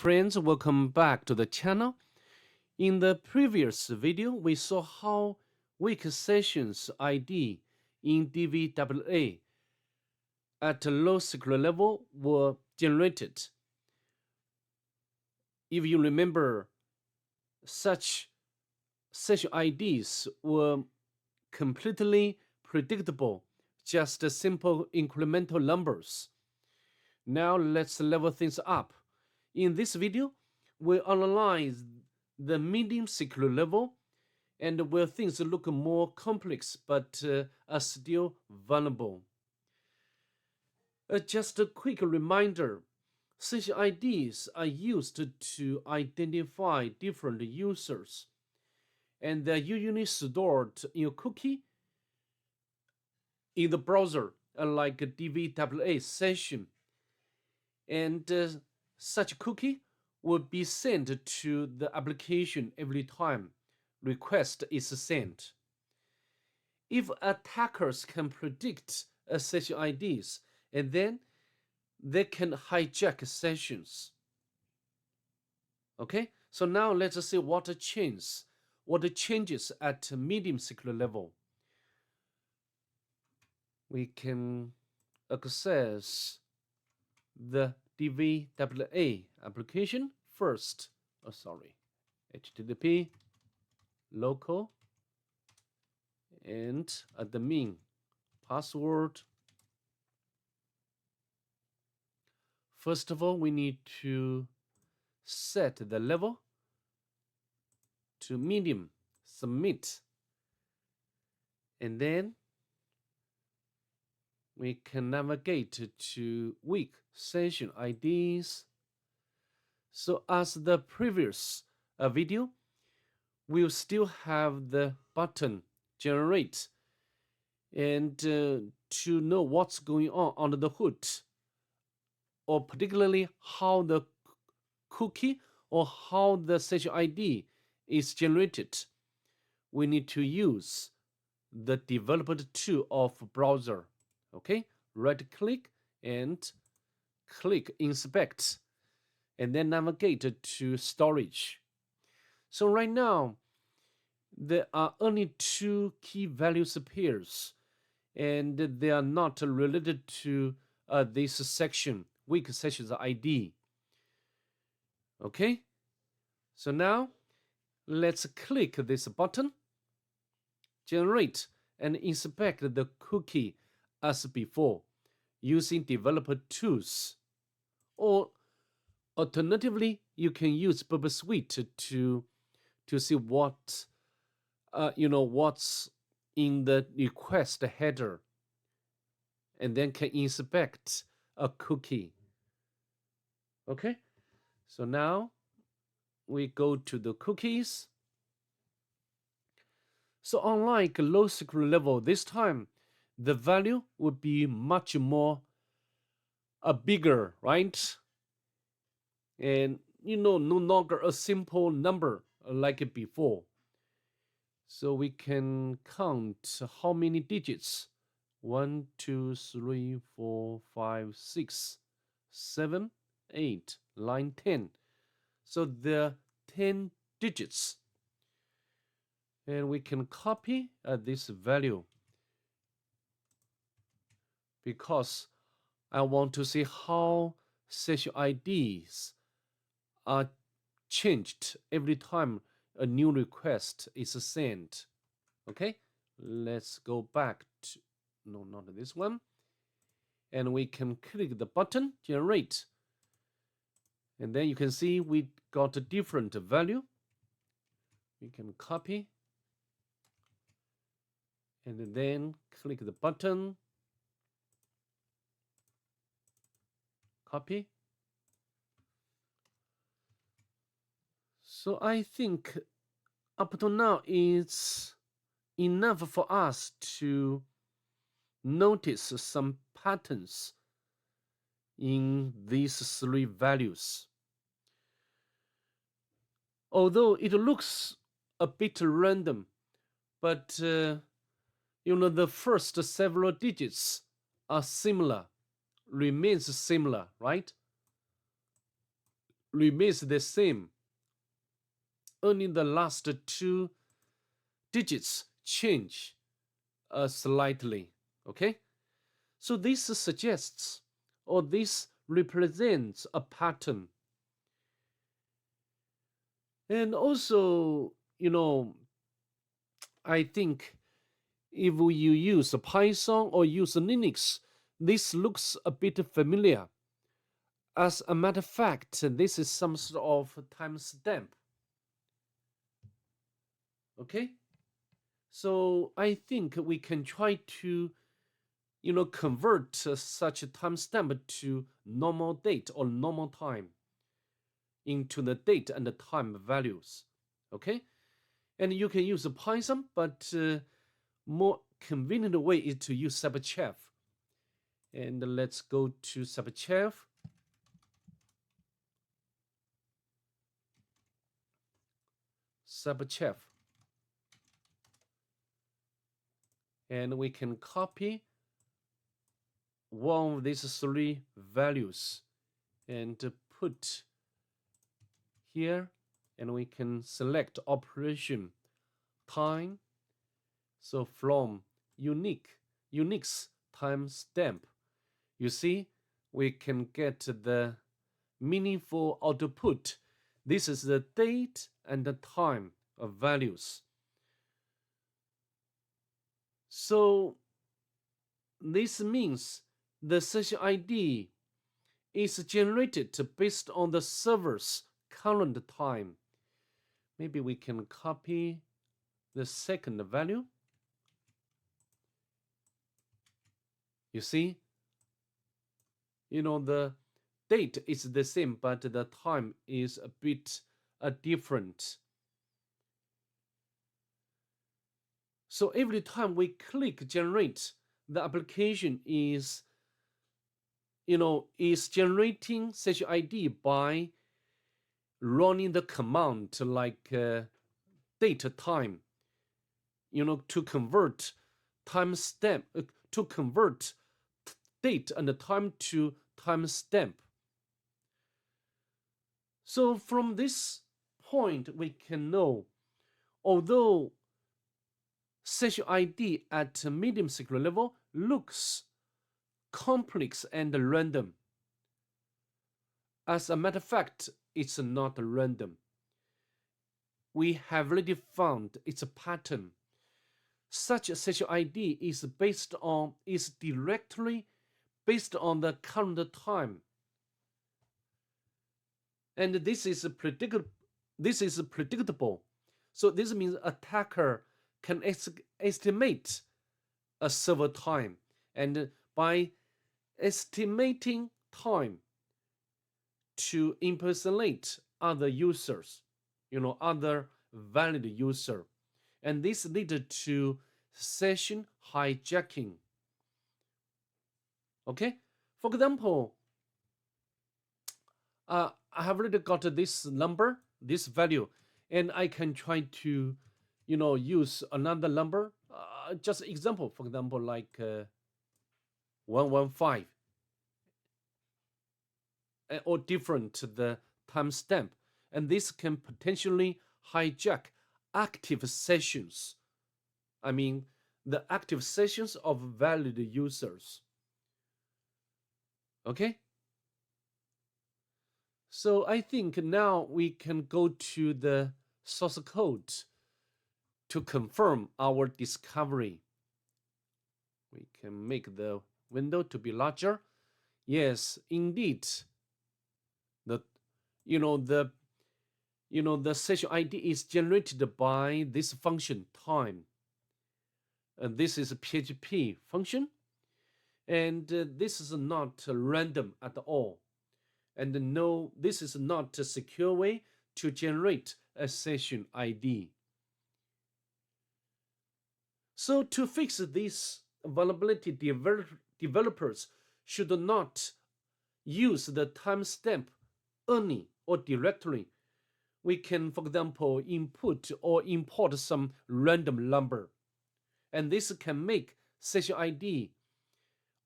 Friends, welcome back to the channel. In the previous video, we saw how weak sessions ID in DVWA at a low secret level were generated. If you remember, such session IDs were completely predictable, just simple incremental numbers. Now let's level things up. In this video, we'll analyze the medium secret level and where things look more complex but are still vulnerable. Just a quick reminder, session IDs are used to identify different users, and they're usually stored in a cookie in the browser, unlike a DVWA session. And such cookie will be sent to the application every time request is sent. If attackers can predict a session IDs, and then they can hijack sessions. Okay, so now let's see what changes at medium secret level. We can access the DVWA application first. HTTP local and admin password. First of all, we need to set the level to medium, submit, and then we can navigate to weak session IDs. So as the previous video, we'll still have the button generate, and to know what's going on under the hood, or particularly how the cookie or how the session ID is generated, we need to use the developed tool of browser. Okay, right click and click inspect, and then navigate to storage. So right now there are only two key values pairs, and they are not related to this section, weak sessions ID. Okay, so now let's click this button, generate, and inspect the cookie as before using developer tools. Or alternatively, you can use Burp Suite to see what what's in the request header, and then can inspect a cookie. Okay, so now we go to the cookies. So unlike low secret level, this time the value would be much more bigger, right? And no longer a simple number like before. So we can count how many digits. 1, 2, 3, 4, 5, 6, 7, 8, 9, 10. So there are 10 digits. And we can copy this value, because I want to see how session IDs are changed every time a new request is sent. Okay, let's go back to, no, not this one. And we can click the button, generate. And then you can see we got a different value. We can copy. And then click the button, copy. So I think up to now it's enough for us to notice some patterns in these three values. Although it looks a bit random, but the first several digits are similar, remains similar, right? remains the same. Only the last two digits change slightly. Okay, so this suggests, or this represents a pattern. And also, I think if you use Python or use Linux, this looks a bit familiar. As a matter of fact, this is some sort of timestamp. Okay, so I think we can try to, convert such a timestamp to normal date or normal time into the date and the time values. Okay, and you can use Python, but more convenient way is to use Sabbath. And let's go to Sabbath. And we can copy one of these three values and put here, and we can select operation time. So from Unix timestamp, you see, we can get the meaningful output. This is the date and the time of values. So this means the session ID is generated based on the server's current time. Maybe we can copy the second value. You see, the date is the same, but the time is a bit different. So every time we click generate, the application is generating session ID by running the command like date time, to convert timestamp, to convert date and time to timestamp. So from this point, we can know, although session ID at medium secret level looks complex and random, as a matter of fact, it's not random. We have already found its a pattern. Such a session ID is directly based on the current time, and this is predictable. So this means attacker can estimate a server time, and by estimating time to impersonate other users, other valid user, and this leads to session hijacking. Okay, for example, I have already got this number, this value, and I can try to, use another number. Just example, for example, like 115, or different the timestamp, and this can potentially hijack active sessions. I mean, the active sessions of valid users. Okay, so I think now we can go to the source code to confirm our discovery. We can make the window to be larger. Yes, indeed, the session ID is generated by this function time. And this is a PHP function, and this is not random at all. And no, this is not a secure way to generate a session ID. So to fix this vulnerability, developers should not use the timestamp only or directly. We can, for example, input or import some random number, and this can make session ID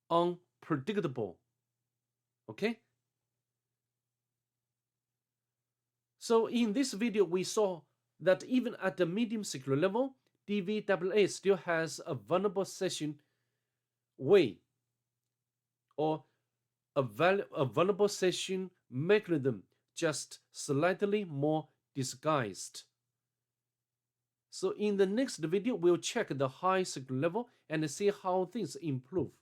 unpredictable. Okay? So in this video, we saw that even at the medium secure level, DVWA still has a vulnerable session way or a vulnerable session mechanism, just slightly more disguised. So in the next video, we'll check the high secure level and see how things improve.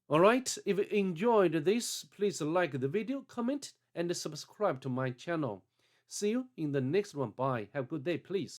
Alright, if you enjoyed this, please like the video, comment, and subscribe to my channel. See you in the next one. Bye. Have a good day, please.